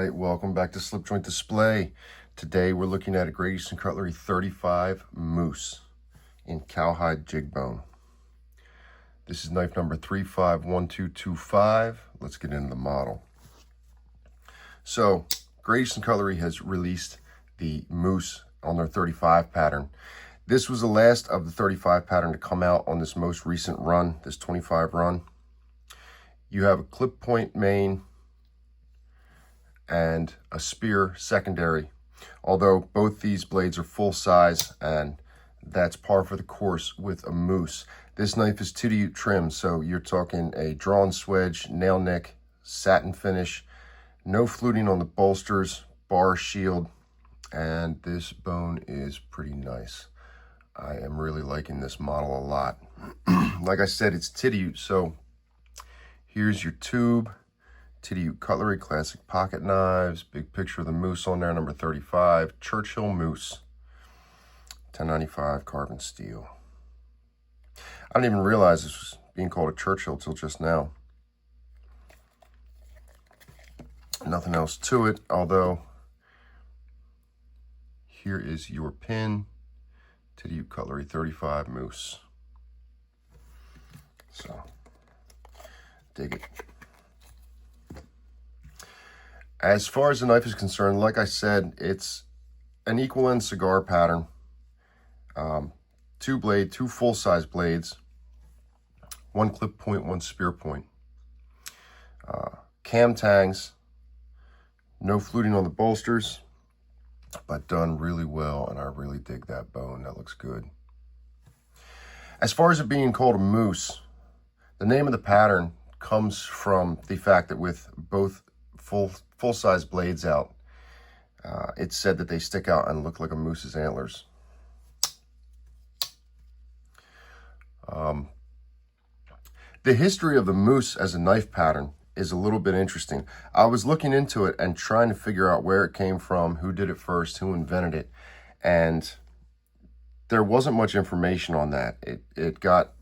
right, welcome back to Slip Joint Display. Today we're looking at a Great Eastern Cutlery 35 Moose in Cowhide Jigged Bone. This is knife number 351225. Let's get into the model. So, Great Eastern Cutlery has released the Moose on their 35 pattern. This was the last of the 35 pattern to come out on this most recent run, this 25 run. You have a clip point main and a spear secondary, although both these blades are full size, and that's par for the course with a Moose. This knife is 2D trim, so you're talking a drawn swedge, nail nick, satin finish, no fluting on the bolsters, bar shield, and this bone is pretty nice. I am really liking this model a lot. Like I said, it's Tidiute, so here's your tube. Tidiute Cutlery, classic pocket knives, big picture of the Moose on there, number 35, Churchill Moose, 1095 carbon steel. I didn't even realize this was being called a Churchill till just now. Nothing else to it, although here is your pin, Tidiute Cutlery 35 Moose. So, dig it. As far as the knife is concerned, like I said, it's an equal end cigar pattern. Two full-size blades, one clip point, one spear point. Cam tangs, no fluting on the bolsters, but done really well, and I really dig that bone. That looks good. As far as it being called a Moose, the name of the pattern comes from the fact that with both full-size blades out, it's said that they stick out and look like a moose's antlers. The history of the Moose as a knife pattern is a little bit interesting. I was looking into it and trying to figure out where it came from, who did it first, who invented it, and there wasn't much information on that. It got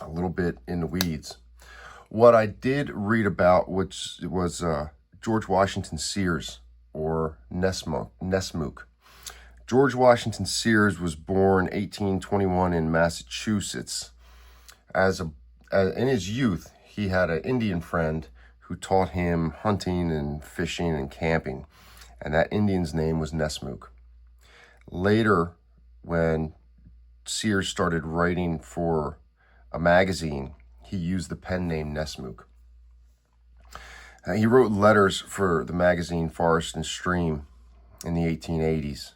a little bit in the weeds. What I did read about, which was George Washington Sears, or Nessmuk. George Washington Sears was born 1821 in Massachusetts. In his youth, he had an Indian friend who taught him hunting and fishing and camping, and that Indian's name was Nessmuk. Later, when Sears started writing for a magazine, he used the pen name Nessmuk. He wrote letters for the magazine Forest and Stream in the 1880s.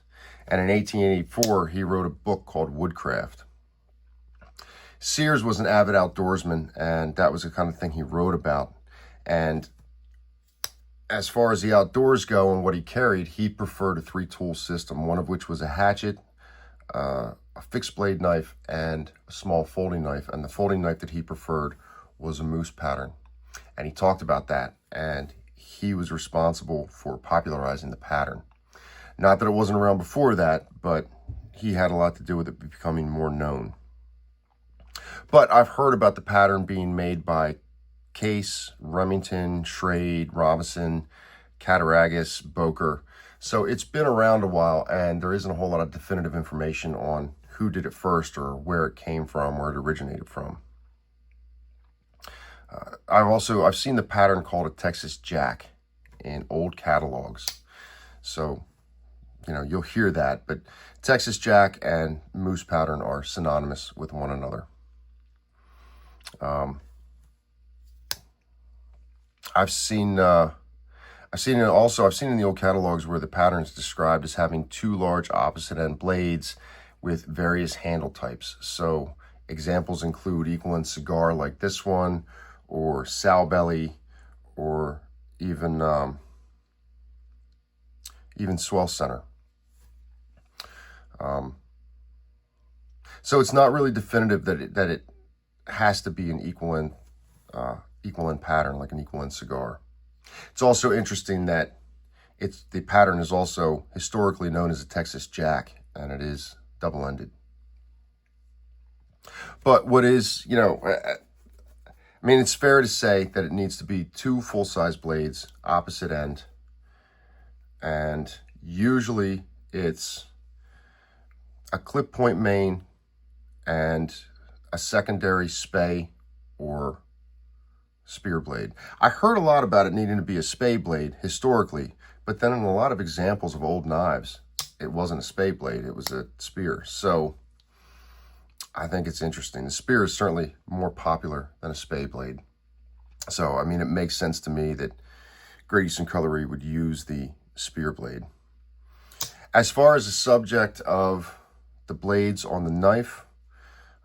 And in 1884, he wrote a book called Woodcraft. Sears was an avid outdoorsman, and that was the kind of thing he wrote about. And as far as the outdoors go and what he carried, he preferred a three-tool system, one of which was a hatchet, a fixed blade knife, and a small folding knife. And the folding knife that he preferred was a Moose pattern. And he talked about that, and he was responsible for popularizing the pattern. Not that it wasn't around before that, but he had a lot to do with it becoming more known. But I've heard about the pattern being made by Case, Remington, Schrade, Robinson, Cattaraugus, Boker. So it's been around a while, and there isn't a whole lot of definitive information on who did it first or where it came from, where it originated from. I've seen the pattern called a Texas Jack in old catalogs. So, you'll hear that, but Texas Jack and Moose pattern are synonymous with one another. I've seen in the old catalogs where the pattern is described as having two large opposite end blades with various handle types. So examples include equal end cigar like this one, or sow belly, or even swell center. So it's not really definitive that it has to be an equal end pattern, like an equal end cigar. It's also interesting that the pattern is also historically known as a Texas Jack, and it is double-ended. But what is, I mean, it's fair to say that it needs to be 2 full-size blades, opposite end. And usually it's a clip point main and a secondary spay or spear blade. I heard a lot about it needing to be a spay blade historically, but then in a lot of examples of old knives, it wasn't a spay blade, it was a spear. So I think it's interesting. The spear is certainly more popular than a spay blade. So, I mean, it makes sense to me that Great Eastern Cutlery would use the spear blade. As far as the subject of the blades on the knife,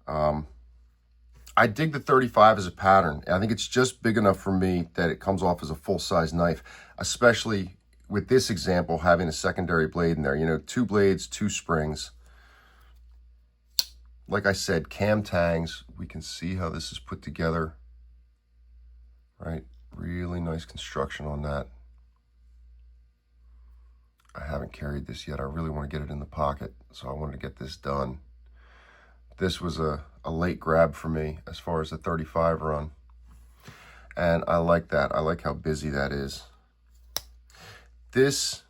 I dig the 35 as a pattern. I think it's just big enough for me that it comes off as a full-size knife, especially with this example having a secondary blade in there. You know, 2 blades, 2 springs. Like I said, cam tangs. We can see how this is put together, right? Really nice construction on that. I haven't carried this yet. I really want to get it in the pocket, so I wanted to get this done. This was a late grab for me as far as the 35 run. And I like that. I like how busy that is. This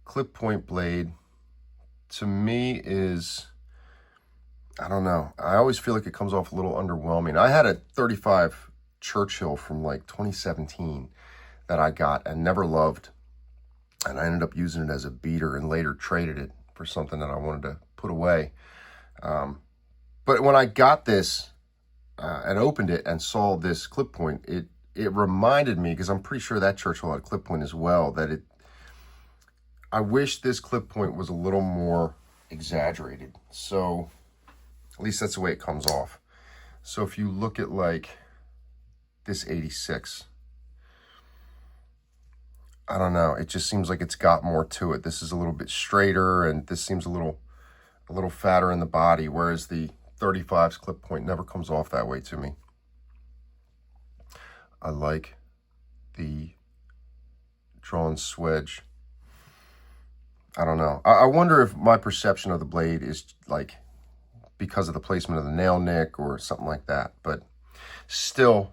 clip point blade, to me, is, I don't know. I always feel like it comes off a little underwhelming. I had a 35 Churchill from like 2017 that I got and never loved. And I ended up using it as a beater and later traded it for something that I wanted to put away. But when I got this and opened it and saw this clip point, it reminded me, because I'm pretty sure that Churchill had a clip point as well, that I wish this clip point was a little more exaggerated. So at least that's the way it comes off. So if you look at like this 86, I don't know, it just seems like it's got more to it. This is a little bit straighter, and this seems a little fatter in the body, whereas the 35's clip point never comes off that way to me. I like the drawn swedge. I don't know. I wonder if my perception of the blade is like because of the placement of the nail nick or something like that. But still,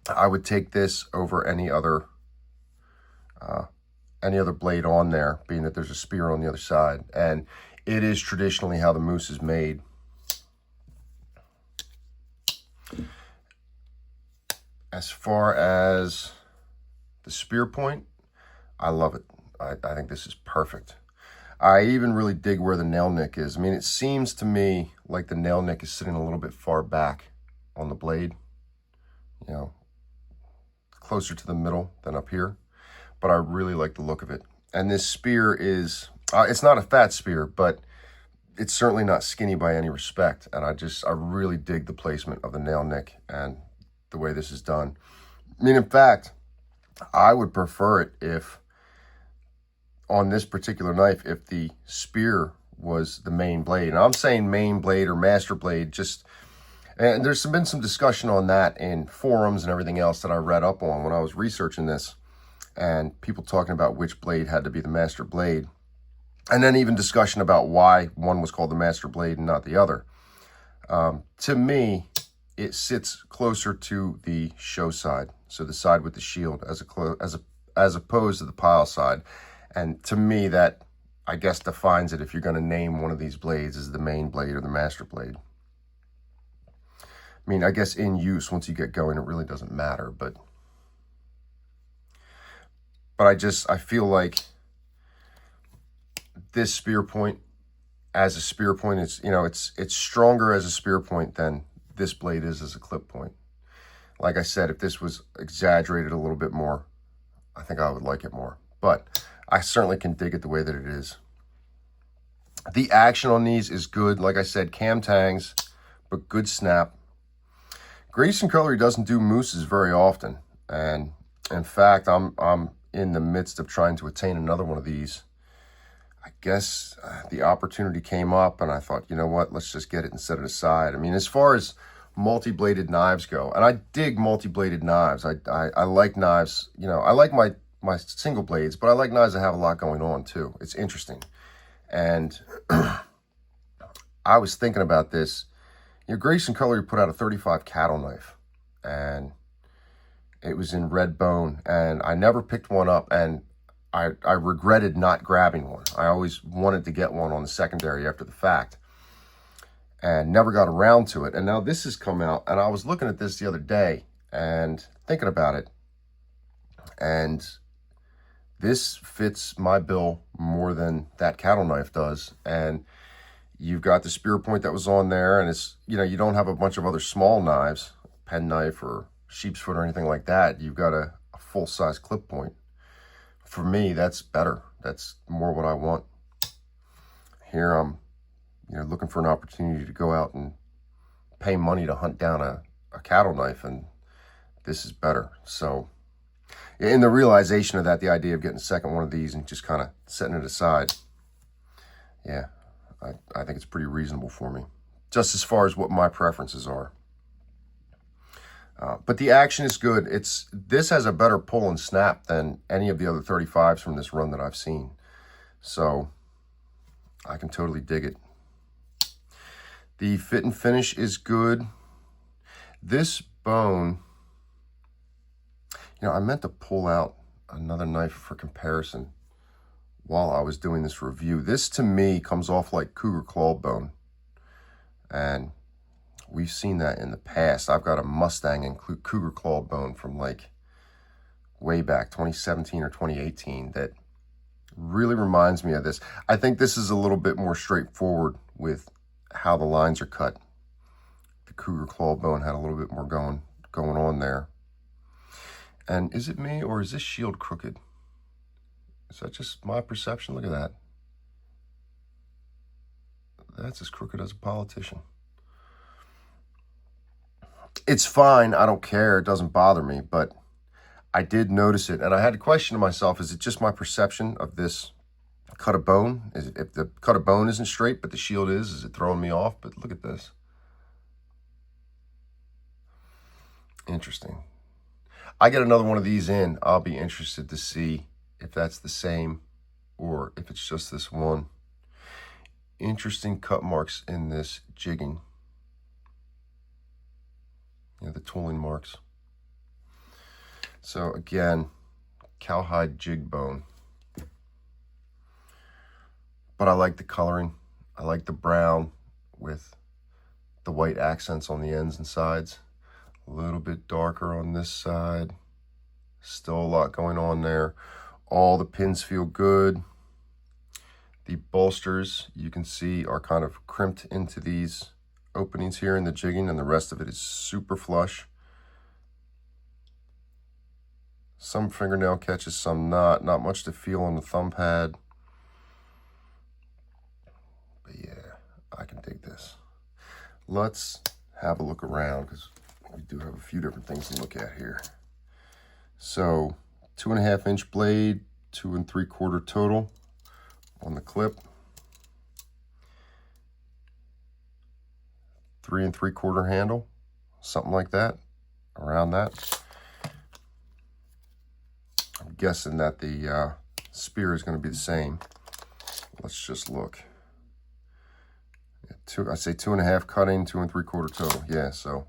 I would take this over any other blade on there, being that there's a spear on the other side. And it is traditionally how the moose is made. As far as the spear point, I love it. I think this is perfect. I even really dig where the nail nick is. I mean, it seems to me like the nail nick is sitting a little bit far back on the blade, you know, closer to the middle than up here. But I really like the look of it. And this spear is, it's not a fat spear, but it's certainly not skinny by any respect. And I really dig the placement of the nail nick and the way this is done. I mean, in fact, I would prefer it if, on this particular knife, if the spear was the main blade. And I'm saying main blade or master blade, and there's been some discussion on that in forums and everything else that I read up on when I was researching this, and people talking about which blade had to be the master blade. And then even discussion about why one was called the master blade and not the other. To me, it sits closer to the show side, so the side with the shield, as opposed to the pile side. And to me, that, I guess, defines it if you're going to name one of these blades as the main blade or the master blade. I mean, I guess in use, once you get going, it really doesn't matter. But I feel like this spear point, as a spear point, it's stronger as a spear point than this blade is as a clip point. Like I said, if this was exaggerated a little bit more, I think I would like it more. But I certainly can dig it the way that it is. The action on these is good. Like I said, cam tangs, but good snap. Great Eastern Cutlery doesn't do mooses very often. And in fact, I'm in the midst of trying to attain another one of these. I guess the opportunity came up and I thought, you know what, let's just get it and set it aside. I mean, as far as multi-bladed knives go, and I dig multi-bladed knives. I like knives, I like my single blades, but I like knives that have a lot going on too. It's interesting. And I was thinking about this. Great Eastern Cutlery put out a 35 cattle knife, and It was in red bone, and I never picked one up, and I regretted not grabbing one. I always wanted to get one on the secondary after the fact, and never got around to it. And now this has come out, and I was looking at this the other day and thinking about it, and this fits my bill more than that cattle knife does. And you've got the spear point that was on there, and it's, you know, you don't have a bunch of other small knives, penknife or sheep's foot or anything like that. You've got a full-size clip point. For me, that's better. That's more what I want. Here I'm, you know, looking for an opportunity to go out and pay money to hunt down a cattle knife, and this is better. So in the realization of that, the idea of getting a second one of these and just kind of setting it aside, yeah, I think it's pretty reasonable for me, just as far as what my preferences are. But the action is good. This has a better pull and snap than any of the other 35s from this run that I've seen. So I can totally dig it. The fit and finish is good. This bone, you know, I meant to pull out another knife for comparison while I was doing this review. This to me comes off like cougar claw bone, and we've seen that in the past. I've got a Mustang and cougar claw bone from like way back 2017 or 2018 that really reminds me of this. I think this is a little bit more straightforward with how the lines are cut. The cougar claw bone had a little bit more going on there. And is it me, or is this shield crooked? Is that just my perception? Look at that. That's as crooked as a politician. It's fine. I don't care. It doesn't bother me, but I did notice it, and I had to question to myself, is it just my perception of this cut of bone? Is it, if the cut of bone isn't straight, but the shield is it throwing me off? But look at this. Interesting. I get another one of these in, I'll be interested to see if that's the same or if it's just this one. Interesting cut marks in this jigging. You know, the tooling marks. So again, Cowhide Jigged Bone. But I like the coloring. I like the brown with the white accents on the ends and sides. A little bit darker on this side. Still a lot going on there. All the pins feel good. The bolsters, you can see, are kind of crimped into these openings here in the jigging, and the rest of it is super flush. Some fingernail catches, some not. Not much to feel on the thumb pad. But yeah, I can dig this. Let's have a look around, because we do have a few different things to look at here. So 2.5 inch blade, 2 3/4 total on the clip. 3 3/4 handle, something like that, around that. I'm guessing that the spear is going to be the same. Let's just look. I say 2.5 cutting, 2 3/4 total. Yeah, so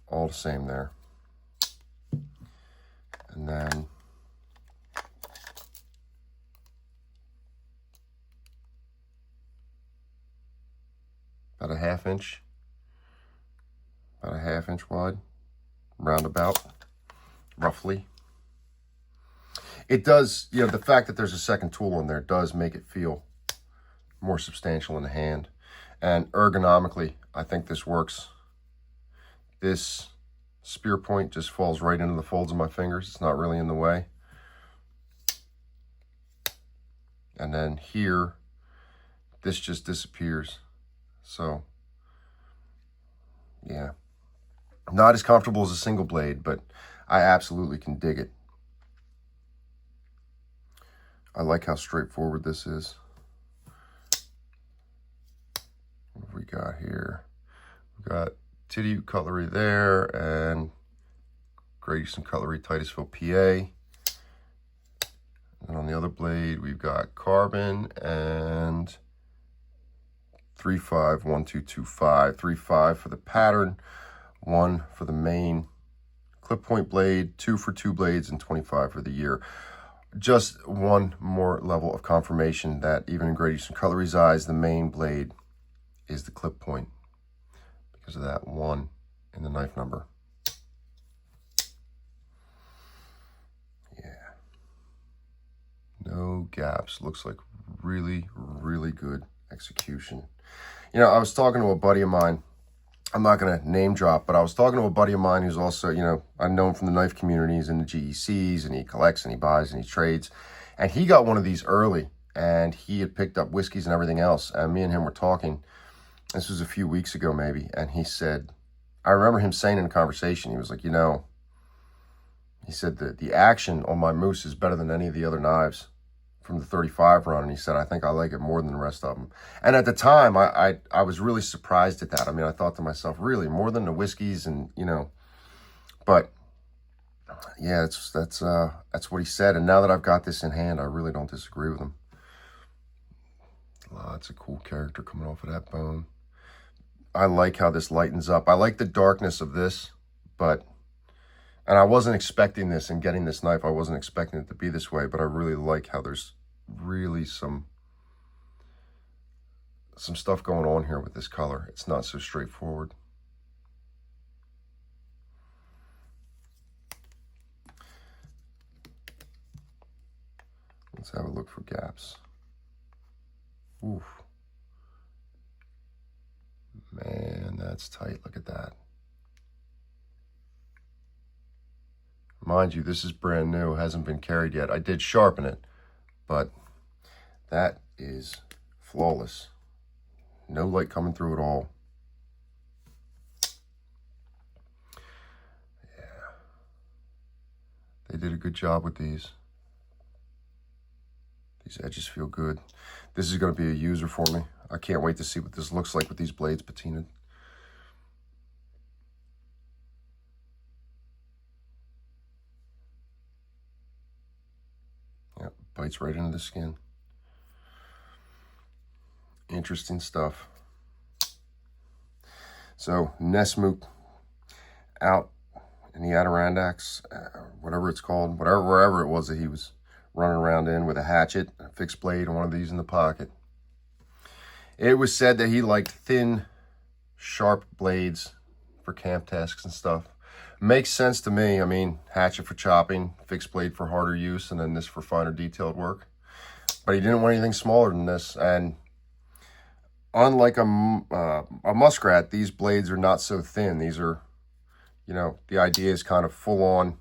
all the same there. And then about a half inch wide, roundabout, roughly. It does, you know, the fact that there's a second tool on there does make it feel more substantial in the hand. And ergonomically, I think this works. This spear point just falls right into the folds of my fingers. It's not really in the way. And then here, this just disappears. So, yeah. Not as comfortable as a single blade, but I absolutely can dig it. I like how straightforward this is. What have we got here? We got Great Cutlery there, and Great Eastern Cutlery, Titusville, PA. And on the other blade, we've got carbon and 3.5, 1, 2, 2, 5. 3.5 for the pattern, 1 for the main clip point blade, 2 for 2 blades, and 25 for the year. Just one more level of confirmation that even in Great Eastern Cutlery's eyes, the main blade is the clip point because of that 1 in the knife number. Yeah. No gaps. Looks like really, really good execution. You know, I was talking to a buddy of mine. I'm not going to name drop, but I was talking to a buddy of mine who's also, you know, I know him from the knife community. He's in the GECs, and he collects, and he buys, and he trades. And he got one of these early, and he had picked up whiskeys and everything else. And me and him were talking. This was a few weeks ago, maybe. And he said, I remember him saying in a conversation, he was like, you know, he said that the action on my moose is better than any of the other knives from the 35 run, and he said, I think I like it more than the rest of them. And at the time, I was really surprised at that. I mean, I thought to myself, really, more than the whiskeys, and, you know, but yeah, that's what he said. And now that I've got this in hand, I really don't disagree with him. Lots of cool character coming off of that bone. I like how this lightens up. I like the darkness of this, and I wasn't expecting this in getting this knife. I wasn't expecting it to be this way, but I really like how there's really some stuff going on here with this color. It's not so straightforward. Let's have a look for gaps. Oof. Man, that's tight. Look at that. Mind you, this is brand new, hasn't been carried yet. I did sharpen it, but that is flawless. No light coming through at all. Yeah. They did a good job with these. These edges feel good. This is going to be a user for me. I can't wait to see what this looks like with these blades patinaed. Yep, bites right into the skin. Interesting stuff. So, Nessmook out in the Adirondacks, whatever it's called, wherever it was that he was running around in with a hatchet, a fixed blade, and one of these in the pocket. It was said that he liked thin, sharp blades for camp tasks and stuff. Makes sense to me. I mean, hatchet for chopping, fixed blade for harder use, and then this for finer detailed work. But he didn't want anything smaller than this. And unlike a muskrat, these blades are not so thin. These are, you know, the idea is kind of full-on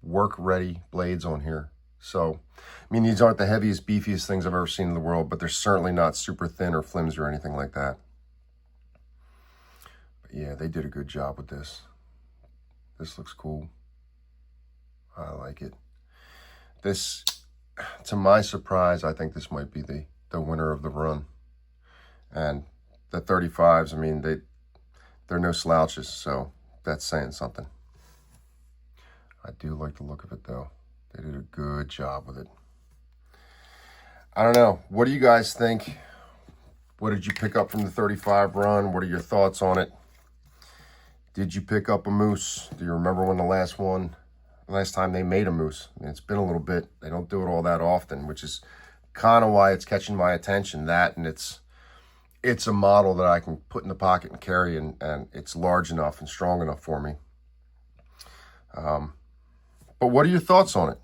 work-ready blades on here. So, I mean, these aren't the heaviest, beefiest things I've ever seen in the world, but they're certainly not super thin or flimsy or anything like that. But yeah, they did a good job with this. This looks cool. I like it. This, to my surprise, I think this might be the winner of the run. And the 35s, I mean, they're no slouches, so that's saying something. I do like the look of it, though. They did a good job with it. I don't know. What do you guys think? What did you pick up from the 35 run? What are your thoughts on it? Did you pick up a moose? Do you remember when the last time they made a moose? I mean, it's been a little bit. They don't do it all that often, which is kind of why it's catching my attention. That, and it's a model that I can put in the pocket and carry, and it's large enough and strong enough for me. But what are your thoughts on it?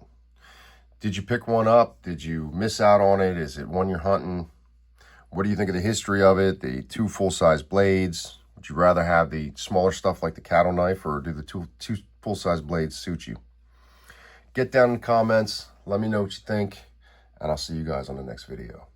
Did you pick one up? Did you miss out on it? Is it one you're hunting? What do you think of the history of it? The 2 full-size blades? Would you rather have the smaller stuff like the cattle knife, or do the two full-size blades suit you? Get down in the comments. Let me know what you think, and I'll see you guys on the next video.